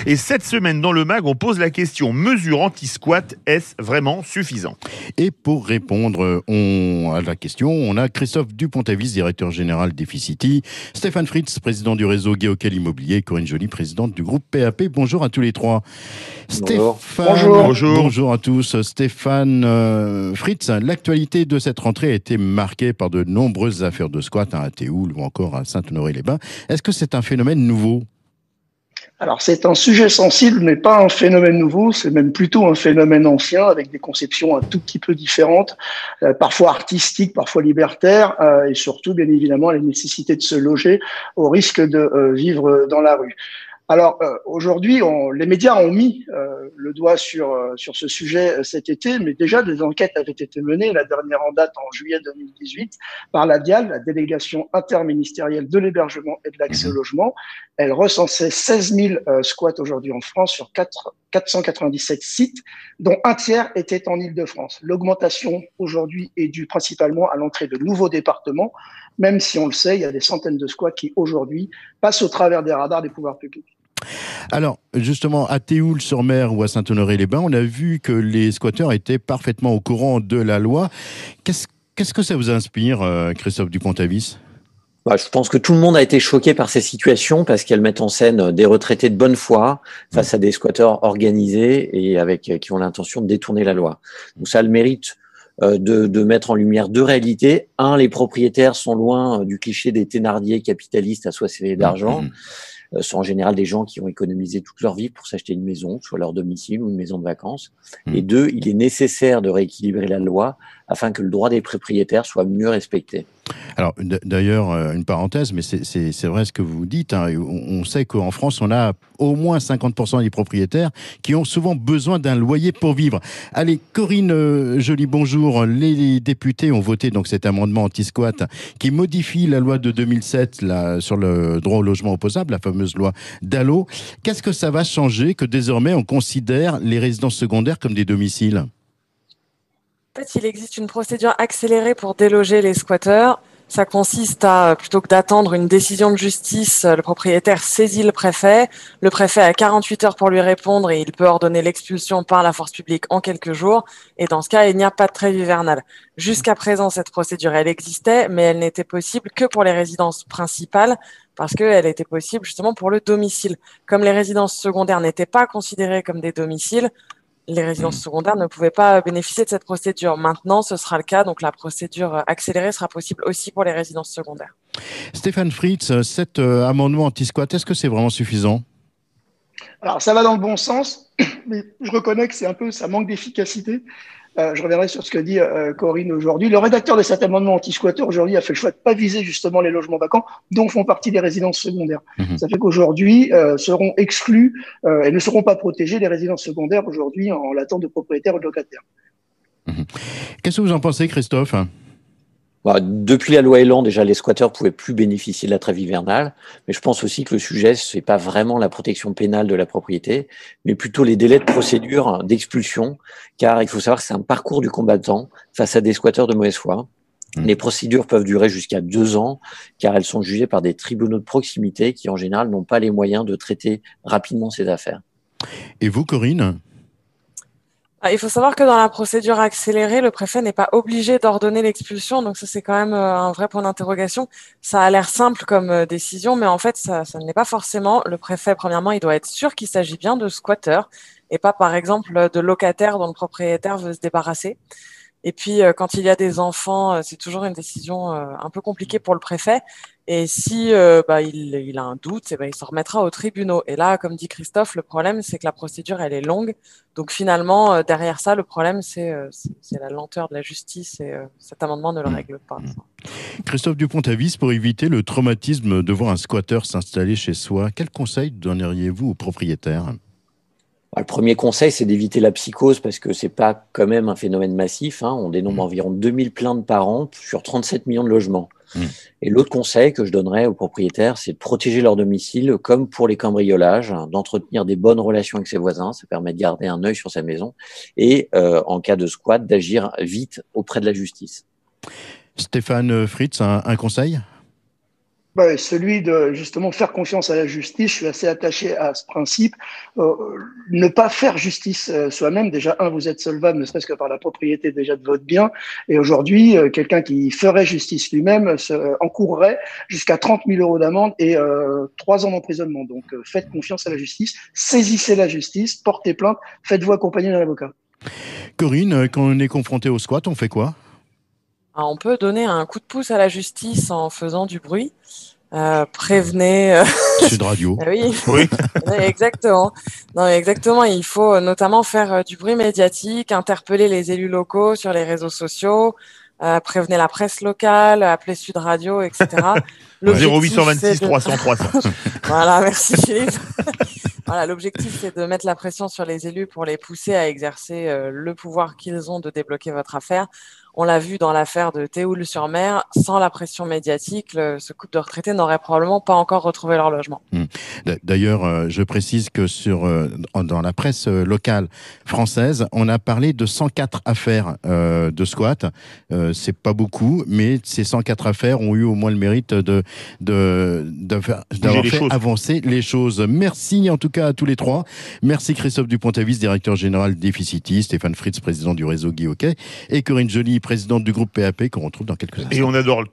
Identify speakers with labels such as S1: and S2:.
S1: Et cette semaine, dans le MAG, on pose la question: mesure anti-squat, est-ce vraiment suffisant?
S2: Et pour répondre à la question, on a Christophe Dupont-Avis, directeur général d'Efficity, Stéphane Fritz, président du réseau Geocal Immobilier, Corinne Joly, présidente du groupe PAP. Bonjour à tous les trois.
S3: Bonjour.
S2: Bonjour à tous. Stéphane Fritz, l'actualité de cette rentrée a été marquée par de nombreuses affaires de squat à Théoul ou encore à Saint-Honoré-les-Bains. Est-ce que c'est un phénomène nouveau ?
S3: Alors, c'est un sujet sensible, mais pas un phénomène nouveau. C'est même plutôt un phénomène ancien, avec des conceptions un tout petit peu différentes, parfois artistiques, parfois libertaires, et surtout, bien évidemment, la nécessité de se loger au risque de vivre dans la rue. Alors aujourd'hui, les médias ont mis le doigt sur ce sujet cet été, mais déjà des enquêtes avaient été menées, la dernière en date en juillet 2018, par la DIAL, la délégation interministérielle de l'hébergement et de l'accès au logement. Elle recensait 16 000 squats aujourd'hui en France sur 497 sites, dont un tiers était en Île-de-France. L'augmentation aujourd'hui est due principalement à l'entrée de nouveaux départements, même si on le sait, il y a des centaines de squats qui aujourd'hui passent au travers des radars des pouvoirs publics.
S2: Alors, justement, à Théoul-sur-Mer ou à Saint-Honoré-les-Bains, on a vu que les squatteurs étaient parfaitement au courant de la loi. Qu'est-ce que ça vous inspire, Christophe Dupont-Avis ?
S4: Je pense que tout le monde a été choqué par ces situations parce qu'elles mettent en scène des retraités de bonne foi face à des squatteurs organisés et qui ont l'intention de détourner la loi. Donc ça a le mérite de mettre en lumière deux réalités. Un, les propriétaires sont loin du cliché des Thénardier capitalistes assoiffés d'argent. Sont en général des gens qui ont économisé toute leur vie pour s'acheter une maison, soit leur domicile ou une maison de vacances. Et deux, il est nécessaire de rééquilibrer la loi afin que le droit des propriétaires soit mieux respecté.
S2: Alors, d'ailleurs, une parenthèse, mais c'est vrai ce que vous dites. Hein. On sait qu'en France, on a au moins 50% des propriétaires qui ont souvent besoin d'un loyer pour vivre. Allez, Corinne Joly, bonjour. Les députés ont voté donc cet amendement anti-squat qui modifie la loi de 2007 sur le droit au logement opposable, la fameuse loi Dallot. Qu'est-ce que ça va changer que désormais on considère les résidences secondaires comme des domiciles ?
S5: En fait, il existe une procédure accélérée pour déloger les squatteurs. Ça consiste à, plutôt que d'attendre une décision de justice, le propriétaire saisit le préfet. Le préfet a 48 heures pour lui répondre et il peut ordonner l'expulsion par la force publique en quelques jours. Et dans ce cas, il n'y a pas de trêve hivernale. Jusqu'à présent, cette procédure, elle existait, mais elle n'était possible que pour les résidences principales parce qu'elle était possible justement pour le domicile. Comme les résidences secondaires n'étaient pas considérées comme des domiciles, les résidences secondaires ne pouvaient pas bénéficier de cette procédure. Maintenant, ce sera le cas. Donc, la procédure accélérée sera possible aussi pour les résidences secondaires.
S2: Stéphane Fritz, cet amendement anti-squat, est-ce que c'est vraiment suffisant ?
S3: Alors, ça va dans le bon sens, mais je reconnais que ça manque d'efficacité. Je reviendrai sur ce que dit Corinne aujourd'hui. Le rédacteur de cet amendement anti-squatter aujourd'hui a fait le choix de ne pas viser justement les logements vacants dont font partie les résidences secondaires. Ça fait qu'aujourd'hui seront exclus et ne seront pas protégés les résidences secondaires aujourd'hui en l'attente de propriétaires ou de locataires.
S2: Qu'est-ce que vous en pensez, Christophe ?
S4: Depuis la loi Elan, déjà, les squatteurs pouvaient plus bénéficier de la trêve hivernale. Mais je pense aussi que le sujet, c'est pas vraiment la protection pénale de la propriété, mais plutôt les délais de procédure d'expulsion. Car il faut savoir que c'est un parcours du combattant face à des squatteurs de mauvaise foi. Les procédures peuvent durer jusqu'à 2 ans, car elles sont jugées par des tribunaux de proximité qui, en général, n'ont pas les moyens de traiter rapidement ces affaires.
S2: Et vous, Corinne ?
S5: Il faut savoir que dans la procédure accélérée, le préfet n'est pas obligé d'ordonner l'expulsion. Donc ça, c'est quand même un vrai point d'interrogation. Ça a l'air simple comme décision, mais en fait, ça ne l'est pas forcément. Le préfet, premièrement, il doit être sûr qu'il s'agit bien de squatteurs et pas, par exemple, de locataires dont le propriétaire veut se débarrasser. Et puis, quand il y a des enfants, c'est toujours une décision un peu compliquée pour le préfet. Et si il a un doute, il s'en remettra aux tribunaux. Et là, comme dit Christophe, le problème, c'est que la procédure, elle est longue. Donc finalement, derrière ça, le problème, c'est la lenteur de la justice et cet amendement ne le règle pas.
S2: Christophe Dupont-Avis, pour éviter le traumatisme de voir un squatteur s'installer chez soi, quel conseil donneriez-vous aux propriétaires ?
S4: Le premier conseil, c'est d'éviter la psychose parce que c'est pas quand même un phénomène massif. On dénombre environ 2000 plaintes par an sur 37 millions de logements. Et l'autre conseil que je donnerais aux propriétaires, c'est de protéger leur domicile comme pour les cambriolages, d'entretenir des bonnes relations avec ses voisins, ça permet de garder un œil sur sa maison et en cas de squat, d'agir vite auprès de la justice.
S2: Stéphane Fritz, un conseil ?
S3: Celui de justement faire confiance à la justice. Je suis assez attaché à ce principe. Ne pas faire justice soi-même. Déjà, vous êtes solvable, ne serait-ce que par la propriété déjà de votre bien. Et aujourd'hui, quelqu'un qui ferait justice lui-même encourrait jusqu'à 30 000 euros d'amende et 3 ans d'emprisonnement. Donc, faites confiance à la justice, saisissez la justice, portez plainte, faites-vous accompagner d'un avocat.
S2: Corinne, quand on est confronté au squat, on fait quoi?
S5: On peut donner un coup de pouce à la justice en faisant du bruit. Prévenez.
S2: Sud Radio.
S5: Oui,
S1: Oui.
S5: exactement. Non, exactement. Il faut notamment faire du bruit médiatique, interpeller les élus locaux sur les réseaux sociaux, prévenez la presse locale, appeler Sud Radio, etc.
S1: 0826 300 300.
S5: Voilà, merci Philippe. Voilà, l'objectif, c'est de mettre la pression sur les élus pour les pousser à exercer le pouvoir qu'ils ont de débloquer votre affaire. On l'a vu dans l'affaire de Théoul-sur-Mer, sans la pression médiatique, ce couple de retraités n'aurait probablement pas encore retrouvé leur logement.
S2: D'ailleurs, je précise que dans la presse locale française, on a parlé de 104 affaires de squat. C'est pas beaucoup, mais ces 104 affaires ont eu au moins le mérite d'avoir fait avancer les choses. Merci en tout cas à tous les trois. Merci Christophe Dupont-Avis, directeur général d'Efficity, Stéphane Fritz, président du réseau Guy Hockey, et Corinne Joly, présidente du groupe PAP, qu'on retrouve dans quelques instants.
S1: Et on adore tout.